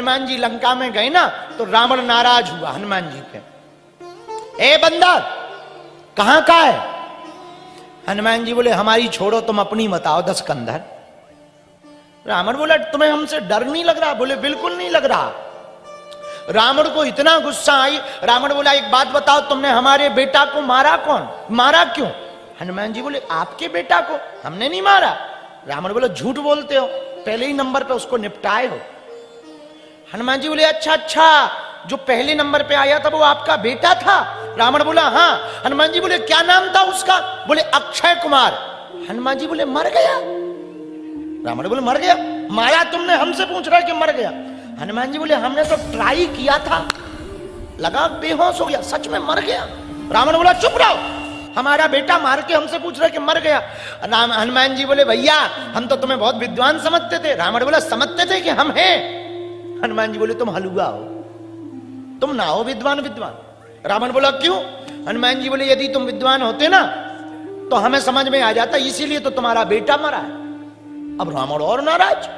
हनुमान जी लंका में गए ना तो रावण नाराज हुआ हनुमान जी पे। ए बंदर कहां का है? हनुमान जी बोले हमारी छोड़ो, तुम अपनी बताओ 10 कंधर। रावण बोला तुम्हें हमसे डर नहीं लग रहा? बोले बिल्कुल नहीं लग रहा। रावण को इतना गुस्सा आई। रावण बोला एक बात बताओ, तुमने हमारे बेटा को मारा कौन? मारा क्यों? हनुमान जी बोले आपके बेटा को हमने नहीं मारा। रावण बोला झूठ बोलते हो, पहले ही नंबर पे उसको निपटाए हो। हनुमान जी बोले अच्छा अच्छा, जो पहले नंबर पे आया था वो आपका बेटा था? रावण बोला हाँ। हनुमान जी बोले क्या नाम था उसका? बोले अक्षय कुमार। हनुमान जी बोले मर गया? रावण बोले मर गया? मारा तुमने? हमसे पूछ रहा है कि मर गया। हनुमान जी बोले हमने तो ट्राई किया था, लगा बेहोश हो गया, सच में मर गया। रावण बोला चुप रहो, हमारा बेटा मार के हमसे पूछ रहे कि मर गया। हनुमान जी बोले भैया हम तो तुम्हें बहुत विद्वान समझते थे। रावण बोला समझते थे कि हम हैं? हनुमान जी बोले तुम हलुआ हो, तुम ना हो विद्वान। रावण बोला क्यों? हनुमान जी बोले यदि तुम विद्वान होते ना तो हमें समझ में आ जाता, इसीलिए तो तुम्हारा बेटा मरा है। अब रावण और नाराज,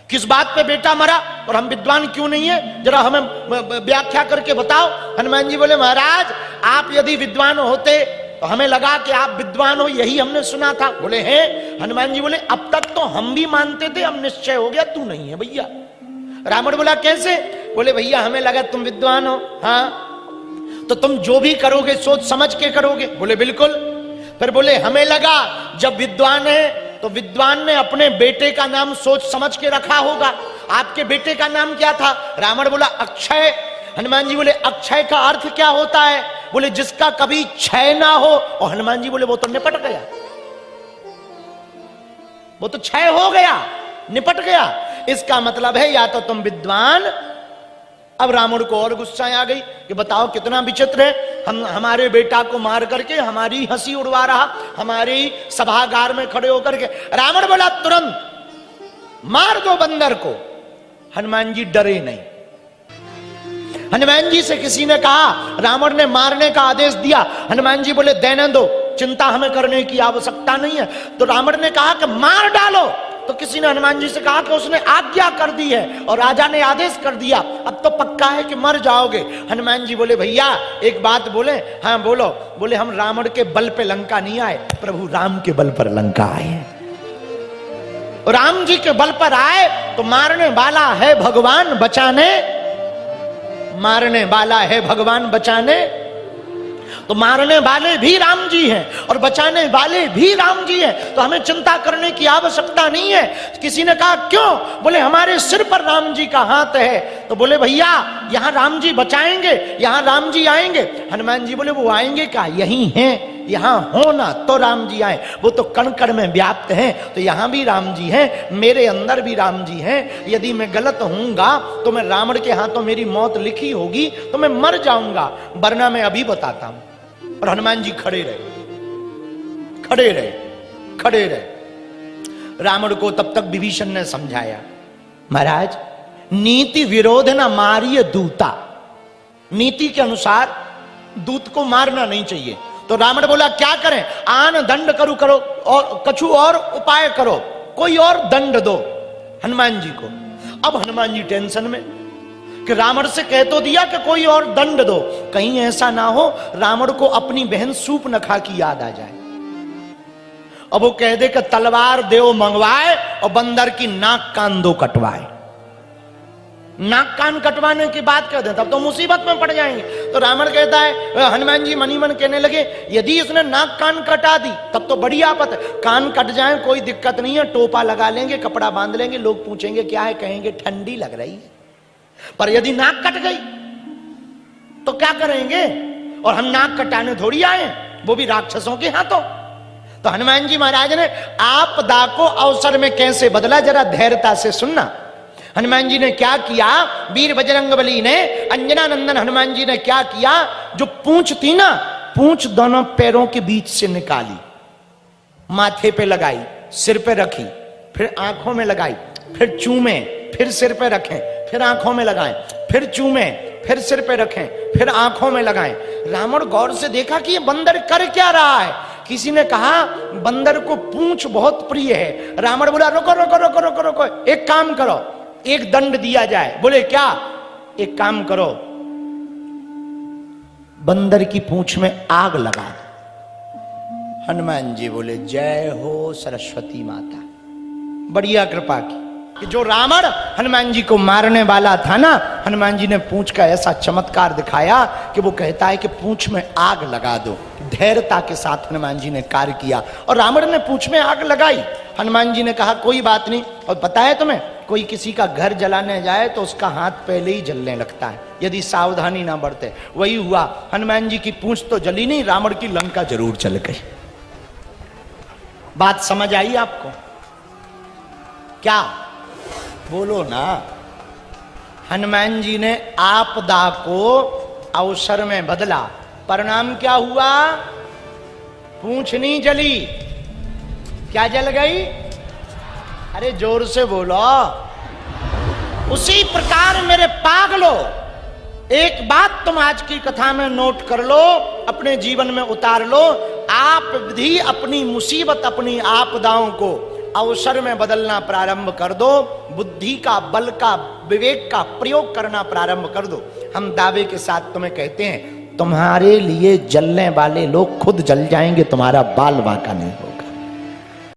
किस बात पे बेटा मरा और हम विद्वान क्यों नहीं है, जरा हमें व्याख्या करके बताओ। हनुमान जी बोले महाराज आप यदि विद्वान होते तो हमें लगा कि आप विद्वान हो, यही हमने सुना था। बोले हैं? हनुमान जी बोले अब तक तो हम भी मानते थे, अब निश्चय हो गया तू नहीं है भैया। रावण बोला कैसे? बोले भैया हमें लगा तुम विद्वान हो। हाँ तो तुम जो भी करोगे सोच समझ के करोगे? बोले बिल्कुल। फिर बोले हमें लगा जब विद्वान है तो विद्वान ने अपने बेटे का नाम सोच समझ के रखा होगा। आपके बेटे का नाम क्या था? रावण बोला अक्षय। हनुमान जी बोले अक्षय का अर्थ क्या होता है? बोले जिसका कभी क्षय ना हो। और हनुमान जी बोले वो तो निपट गया, वो तो क्षय हो गया, निपट गया। इसका मतलब है या तो तुम विद्वान। अब रावण को और गुस्सा आ गई कि बताओ कितना विचित्र है, हमारे बेटा को मार करके हमारी हंसी उड़वा रहा, हमारी सभागार में खड़े होकर के। रावण बोला तुरंत मार दो बंदर को। हनुमान जी डरे नहीं। हनुमान जी से किसी ने कहा, रावण ने मारने का आदेश दिया। हनुमान जी बोले देने दो, चिंता हमें करने की आवश्यकता नहीं है। तो रावण ने कहा कि मार डालो। तो किसी ने हनुमान जी से कहा कि उसने आज्ञा कर दी है और राजा ने आदेश कर दिया, अब तो पक्का है कि मर जाओगे। हनुमान जी बोले भैया एक बात बोले? हाँ बोलो। बोले हम रावण के बल पे लंका नहीं आए, प्रभु राम के बल पर लंका आए। राम जी के बल पर आए तो मारने वाला है भगवान बचाने, मारने वाला है भगवान बचाने। तो मारने वाले भी राम जी हैं और बचाने वाले भी राम जी हैं, तो हमें चिंता करने की आवश्यकता नहीं है। किसी ने कहा क्यों? बोले हमारे सिर पर राम जी का हाथ है। तो बोले भैया यहां राम जी बचाएंगे, यहां राम जी आएंगे। हनुमान जी बोले वो आएंगे क्या? यही हैं, यहां हो ना तो राम जी आए, वो तो कण कण में व्याप्त हैं। तो यहां भी राम जी हैं, मेरे अंदर भी राम जी हैं। यदि मैं गलत हूंगा तो मैं रावण के हाथों मेरी मौत लिखी होगी तो मैं मर जाऊंगा, वरना मैं अभी बताता हूं। और हनुमान जी खड़े रहे, खड़े रहे, खड़े रहे। रावण को तब तक विभीषण ने समझाया महाराज नीति विरोध न मारिय दूता, नीति के अनुसार दूत को मारना नहीं चाहिए। तो रावण बोला क्या करें? आन दंड करो और कछु और उपाय करो, कोई और दंड दो हनुमान जी को। अब हनुमान जी टेंशन में कि रावण से कह तो दिया कि कोई और दंड दो, कहीं ऐसा ना हो रावण को अपनी बहन सूर्पनखा की याद आ जाए। अब वो कह दे कि तलवार देव मंगवाए और बंदर की नाक कान दो कटवाए। नाक कान कटवाने की बात कर दे तब तो मुसीबत में पड़ जाएंगे। तो रावण कहता है, हनुमान जी मनी मन कहने लगे यदि इसने नाक कान कटा दी तब तो बड़ी आफत है। कान कट जाए कोई दिक्कत नहीं है, टोपा लगा लेंगे, कपड़ा बांध लेंगे, लोग पूछेंगे क्या है, कहेंगे ठंडी लग रही है। पर यदि नाक कट गई तो क्या करेंगे? और हम नाक कटाने थोड़ी आए, वो भी राक्षसों के हाथों। तो हनुमान जी महाराज ने आपदा को अवसर में कैसे बदला, जरा धैर्यता से सुनना। हनुमान जी ने क्या किया? वीर बजरंगबली ने, अंजना नंदन हनुमान जी ने क्या किया? जो पूंछ थी ना, पूंछ दोनों पैरों के बीच से निकाली, माथे पे लगाई, सिर पे रखी, फिर आंखों में लगाई, फिर चूमे, फिर सिर पे रखें, फिर आंखों में लगाएं, फिर चूमे, फिर सिर पे रखें, फिर आंखों में लगाएं। रावण गौर से देखा कि ये बंदर कर क्या रहा है। किसी ने कहा बंदर को पूंछ बहुत प्रिय है। रावण बोला रुको रुको रुको रुको रुको, एक काम करो, एक दंड दिया जाए। बोले क्या? एक काम करो, बंदर की पूंछ में आग लगा दो। हनुमान जी बोले जय हो सरस्वती माता, बढ़िया कृपा की। कि जो रावण हनुमान जी को मारने वाला था ना, हनुमान जी ने पूंछ का ऐसा चमत्कार दिखाया कि वो कहता है कि पूंछ में आग लगा दो। धैर्यता के साथ हनुमान जी ने कार्य किया और रावण ने पूंछ में आग लगाई। हनुमान जी ने कहा कोई बात नहीं। और पता है तुम्हें, कोई किसी का घर जलाने जाए तो उसका हाथ पहले ही जलने लगता है यदि सावधानी ना बरते। वही हुआ, हनुमान जी की पूंछ तो जली नहीं, रावण की लंका जरूर जल गई। बात समझ आई आपको? क्या बोलो ना। हनुमान जी ने आपदा को अवसर में बदला। परिणाम क्या हुआ? पूंछ नहीं जली, क्या जल गई? अरे जोर से बोलो। उसी प्रकार मेरे पागलो, एक बात तुम आज की कथा में नोट कर लो, अपने जीवन में उतार लो। आप भी अपनी मुसीबत, अपनी आपदाओं को अवसर में बदलना प्रारंभ कर दो। बुद्धि का, बल का, विवेक का प्रयोग करना प्रारंभ कर दो। हम दावे के साथ तुम्हें कहते हैं, तुम्हारे लिए जलने वाले लोग खुद जल जाएंगे, तुम्हारा बाल बांका नहीं होगा।